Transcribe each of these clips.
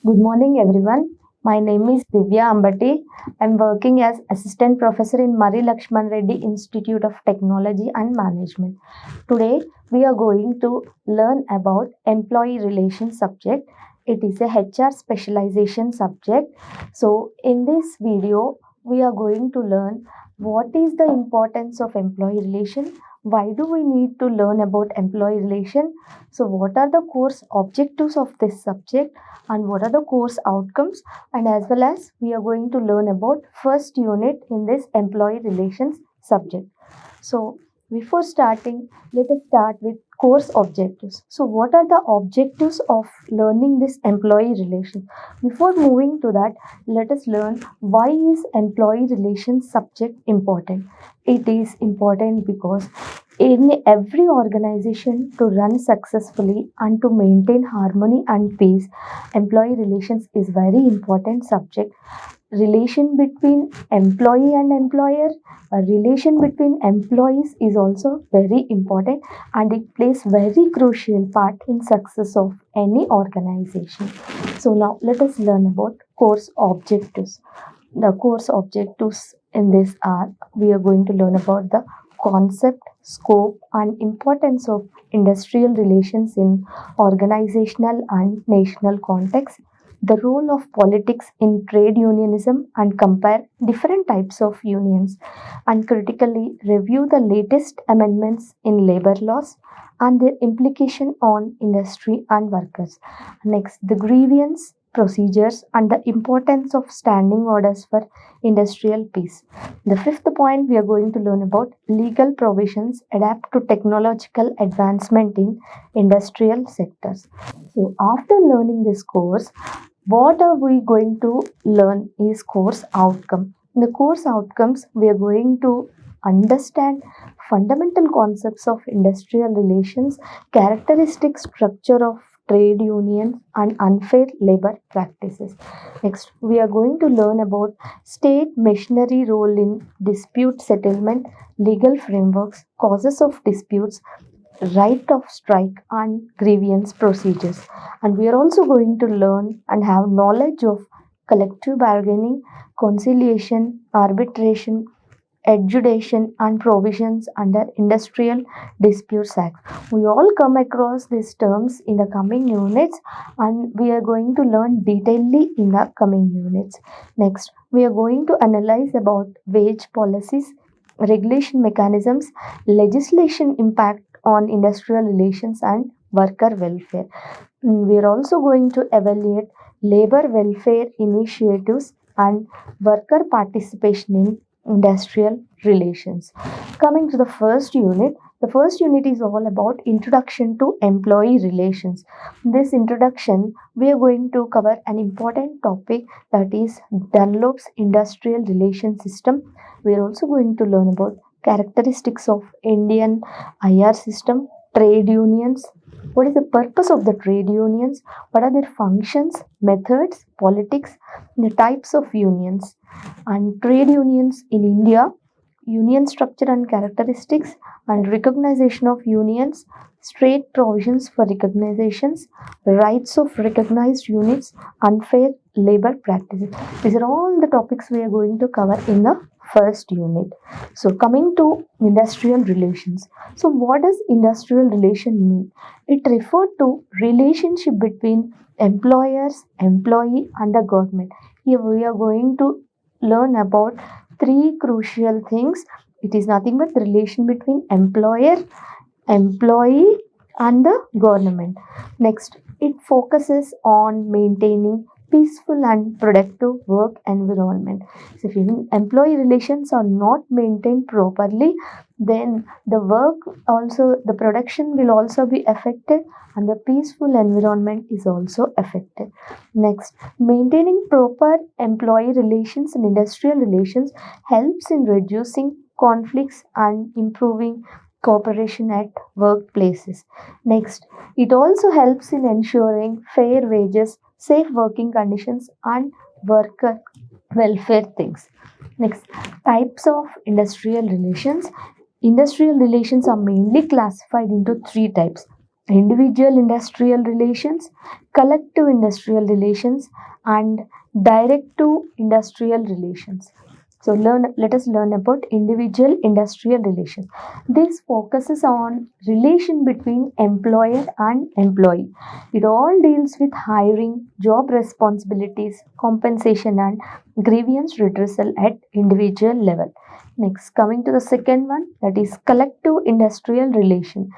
Good morning, everyone. My name is Divya Ambati. I'm working as Assistant Professor in Marri Reddy Institute of Technology and Management. Today, we are going to learn about employee relations subject. It is a HR specialization subject. So, in this video, we are going to learn what is the importance of employee relation. Why do we need to learn about employee relation? So, what are the course objectives of this subject? And what are the course outcomes, and as well as we are going to learn about first unit in this employee relations subject. So before starting, let us start with course objectives. So what are the objectives of learning this employee relations? Before moving to that, let us learn why is employee relations subject important. It is important because in every organization, to run successfully and to maintain harmony and peace, employee relations is very important subject. Relation between employee and employer, a relation between employees is also very important, and it plays very crucial part in success of any organization. So now let us learn about course objectives. The course objectives in this are, we are going to learn about the concept, scope, and importance of industrial relations in organizational and national context, the role of politics in trade unionism and compare different types of unions, and critically review the latest amendments in labor laws and their implication on industry and workers. Next, the grievance procedures and the importance of standing orders for industrial peace. The fifth point, we are going to learn about legal provisions adapt to technological advancement in industrial sectors. So after learning this course, what are we going to learn is course outcome. In the course outcomes, we are going to understand fundamental concepts of industrial relations, characteristic structure of trade unions, and unfair labor practices. Next, we are going to learn about state machinery role in dispute settlement, legal frameworks, causes of disputes, right of strike, and grievance procedures. And we are also going to learn and have knowledge of collective bargaining, conciliation, arbitration, adjudication, and provisions under Industrial Disputes Act. We all come across these terms in the coming units, and we are going to learn detailedly in the coming units. Next, we are going to analyze about wage policies, regulation mechanisms, legislation impact on industrial relations, and worker welfare. We are also going to evaluate labor welfare initiatives and worker participation in industrial relations. Coming to the first unit is all about introduction to employee relations. In this introduction, we are going to cover an important topic, that is Dunlop's industrial relation system. We are also going to learn about characteristics of Indian IR system, trade unions, what is the purpose of the trade unions, what are their functions, methods, politics, the types of unions, and trade unions in India, union structure and characteristics, and recognition of unions, state provisions for recognitions, rights of recognized units, unfair labor practices. These are all the topics we are going to cover in the first unit. So coming to industrial relations. So what does industrial relation mean? It referred to relationship between employers, employee, and the government. Here we are going to learn about three crucial things. It is nothing but the relation between employer, employee, and the government. Next, it focuses on maintaining peaceful and productive work environment. So if even employee relations are not maintained properly, then the work also, the production will also be affected, and the peaceful environment is also affected. Next, maintaining proper employee relations and industrial relations helps in reducing conflicts and improving cooperation at workplaces. Next, it also helps in ensuring fair wages, safe working conditions, and worker welfare things. Next, types of industrial relations. Industrial relations are mainly classified into three types. individual industrial relations, collective industrial relations, and direct to industrial relations. So let us learn about individual industrial relations. This focuses on relation between employer and employee. It all deals with hiring, job responsibilities, compensation, and grievance redressal at individual level. Next, coming to the second one, that is collective industrial relation.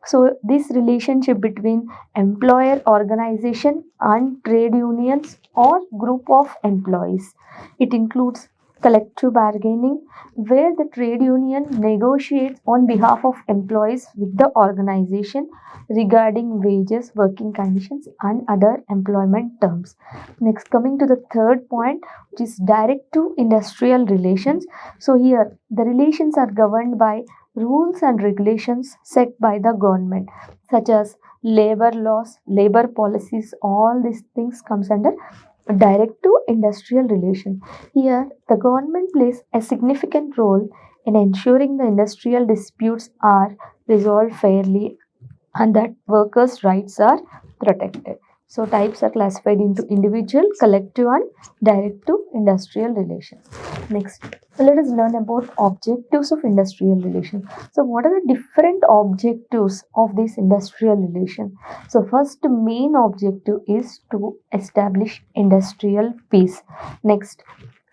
So this relationship between employer organization and trade unions or group of employees. It includes collective bargaining, where the trade union negotiates on behalf of employees with the organization regarding wages, working conditions, and other employment terms. Next, coming to the third point, which is direct to industrial relations. So here the relations are governed by rules and regulations set by the government, such as labor laws, labor policies. All these things comes under direct to industrial relation. Here the government plays a significant role in ensuring the industrial disputes are resolved fairly and that workers' rights are protected. So types are classified into individual, collective, and direct to industrial relations. Next, let us learn about objectives of industrial relation. So what are the different objectives of this industrial relation? So first main objective is to establish industrial peace. Next,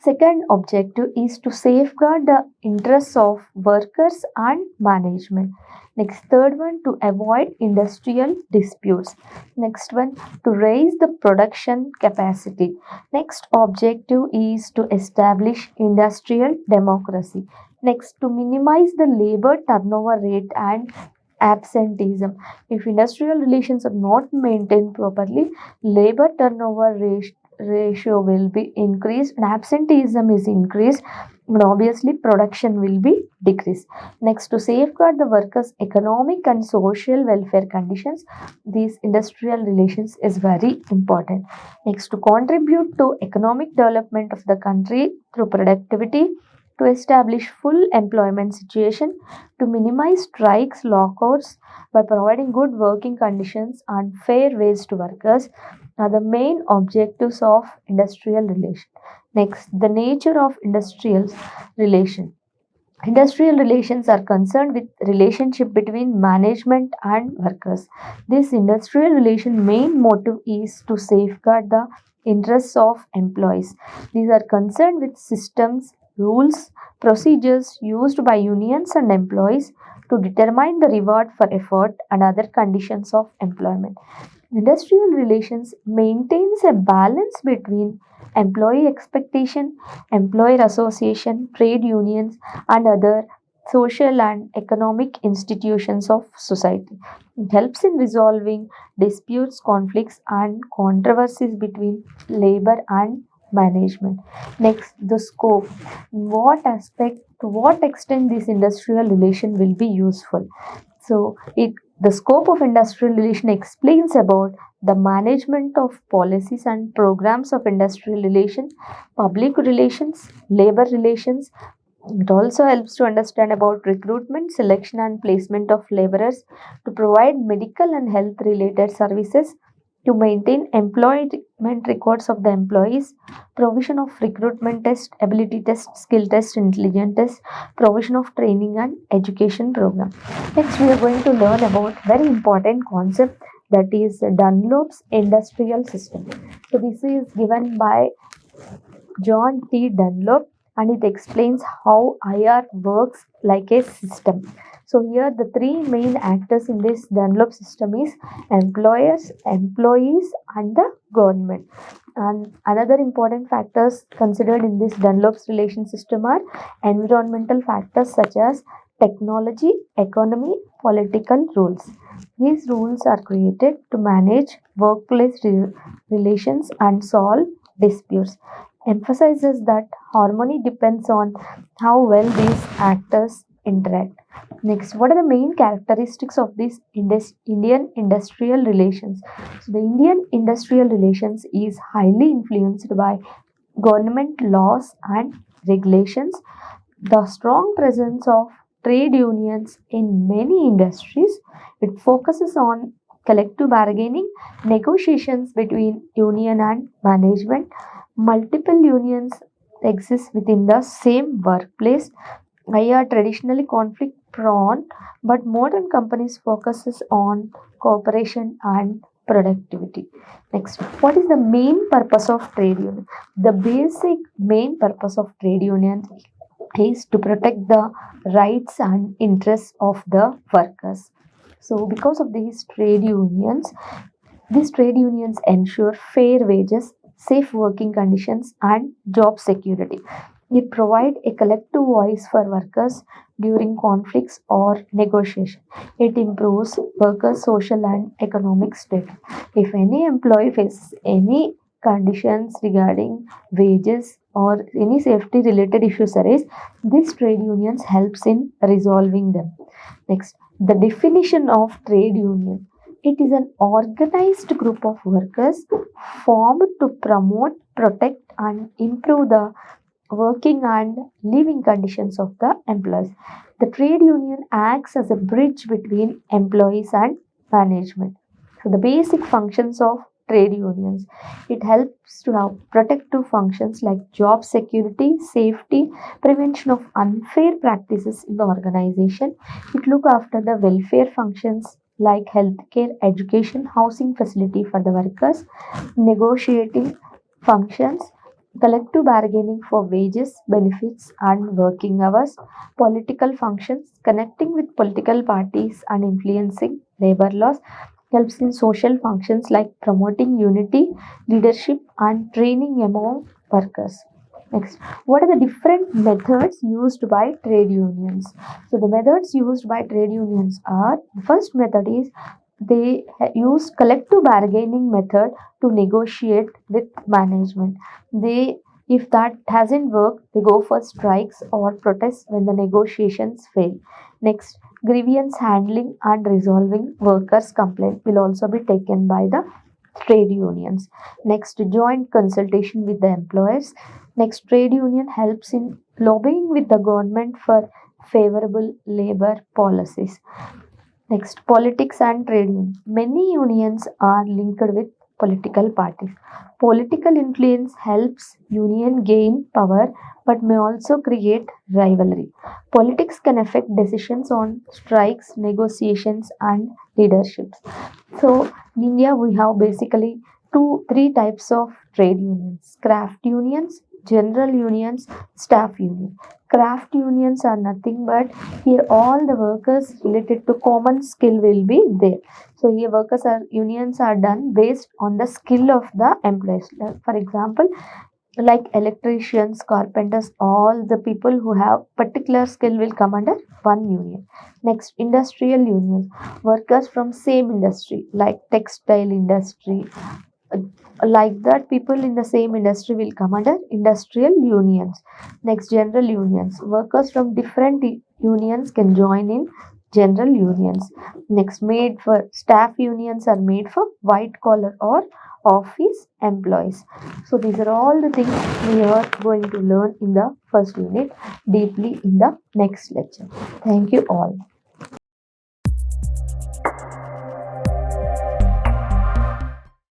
second objective is to safeguard the interests of workers and management. Next, third one, to avoid industrial disputes. Next one, to raise the production capacity. Next objective is to establish industrial democracy. Next, to minimize the labor turnover rate and absenteeism. If industrial relations are not maintained properly, labor turnover ratio will be increased and absenteeism is increased, and obviously production will be decreased. Next, to safeguard the workers' economic and social welfare conditions, these industrial relations is very important. Next, to contribute to economic development of the country through productivity, to establish full employment situation, to minimize strikes, lockouts by providing good working conditions and fair wage to workers are the main objectives of industrial relation. Next, the nature of industrial relation. Industrial relations are concerned with relationship between management and workers. This industrial relation main motive is to safeguard the interests of employees. These are concerned with systems, rules, procedures used by unions and employees to determine the reward for effort and other conditions of employment. Industrial relations maintains a balance between employee expectation, employer association, trade unions, and other social and economic institutions of society. It helps in resolving disputes, conflicts, and controversies between labor and management. Next, the scope. What aspect, to what extent this industrial relation will be useful? So, the scope of industrial relation explains about the management of policies and programs of industrial relation, public relations, labor relations. It also helps to understand about recruitment, selection, and placement of laborers, to provide medical and health related services, to maintain employment records of the employees, provision of recruitment test, ability test, skill test, intelligence test, provision of training and education program. Next, we are going to learn about very important concept, that is Dunlop's industrial system. So this is given by John T. Dunlop, and it explains how IR works like a system. So here the three main actors in this Dunlop system is employers, employees, and the government. And another important factors considered in this Dunlop's relation system are environmental factors such as technology, economy, political rules. These rules are created to manage workplace relations and solve disputes. Emphasizes that harmony depends on how well these actors interact. Next, what are the main characteristics of these Indian industrial relations? So, the Indian industrial relations is highly influenced by government laws and regulations. The strong presence of trade unions in many industries, it focuses on collective bargaining, negotiations between union and management. Multiple unions exist within the same workplace. They are traditionally conflict prone, but modern companies focuses on cooperation and productivity. Next, what is the main purpose of trade union? The basic main purpose of trade union is to protect the rights and interests of the workers. So, because of these trade unions ensure fair wages, safe working conditions, and job security. It provides a collective voice for workers during conflicts or negotiation. It improves workers' social and economic status. If any employee faces any conditions regarding wages or any safety related issues arise, this trade unions helps in resolving them. Next, the definition of trade union. It is an organized group of workers formed to promote, protect, and improve the working and living conditions of the employees. The trade union acts as a bridge between employees and management. So, the basic functions of trade unions, it helps to have protective functions like job security, safety, prevention of unfair practices in the organization. It look after the welfare functions like healthcare, education, housing facility for the workers, negotiating functions, collective bargaining for wages, benefits, and working hours, political functions, connecting with political parties and influencing labor laws, helps in social functions like promoting unity, leadership, and training among workers. Next, what are the different methods used by trade unions? So, the methods used by trade unions are, the first method is they use collective bargaining method to negotiate with management. They, if that hasn't worked, they go for strikes or protests when the negotiations fail. Next, grievance handling and resolving workers' complaint will also be taken by the trade unions. Next, joint consultation with the employers. Next, trade union helps in lobbying with the government for favorable labor policies. Next, politics and trade union. Many unions are linked with political parties. Political influence helps union gain power but may also create rivalry. Politics can affect decisions on strikes, negotiations, and leaderships. So, in India, we have basically three types of trade unions: craft unions, general unions, staff union. Craft unions are nothing but here all the workers related to common skill will be there. So here unions are done based on the skill of the employees. For example, like electricians, carpenters, all the people who have particular skill will come under one union. Next, industrial unions, workers from same industry like textile industry, uh, like that people in the same industry will come under industrial unions. Next, general unions, workers from different unions can join in general unions. Next, made for staff unions are made for white collar or office employees. So these are all the things we are going to learn in the first unit deeply in the next lecture. Thank you all.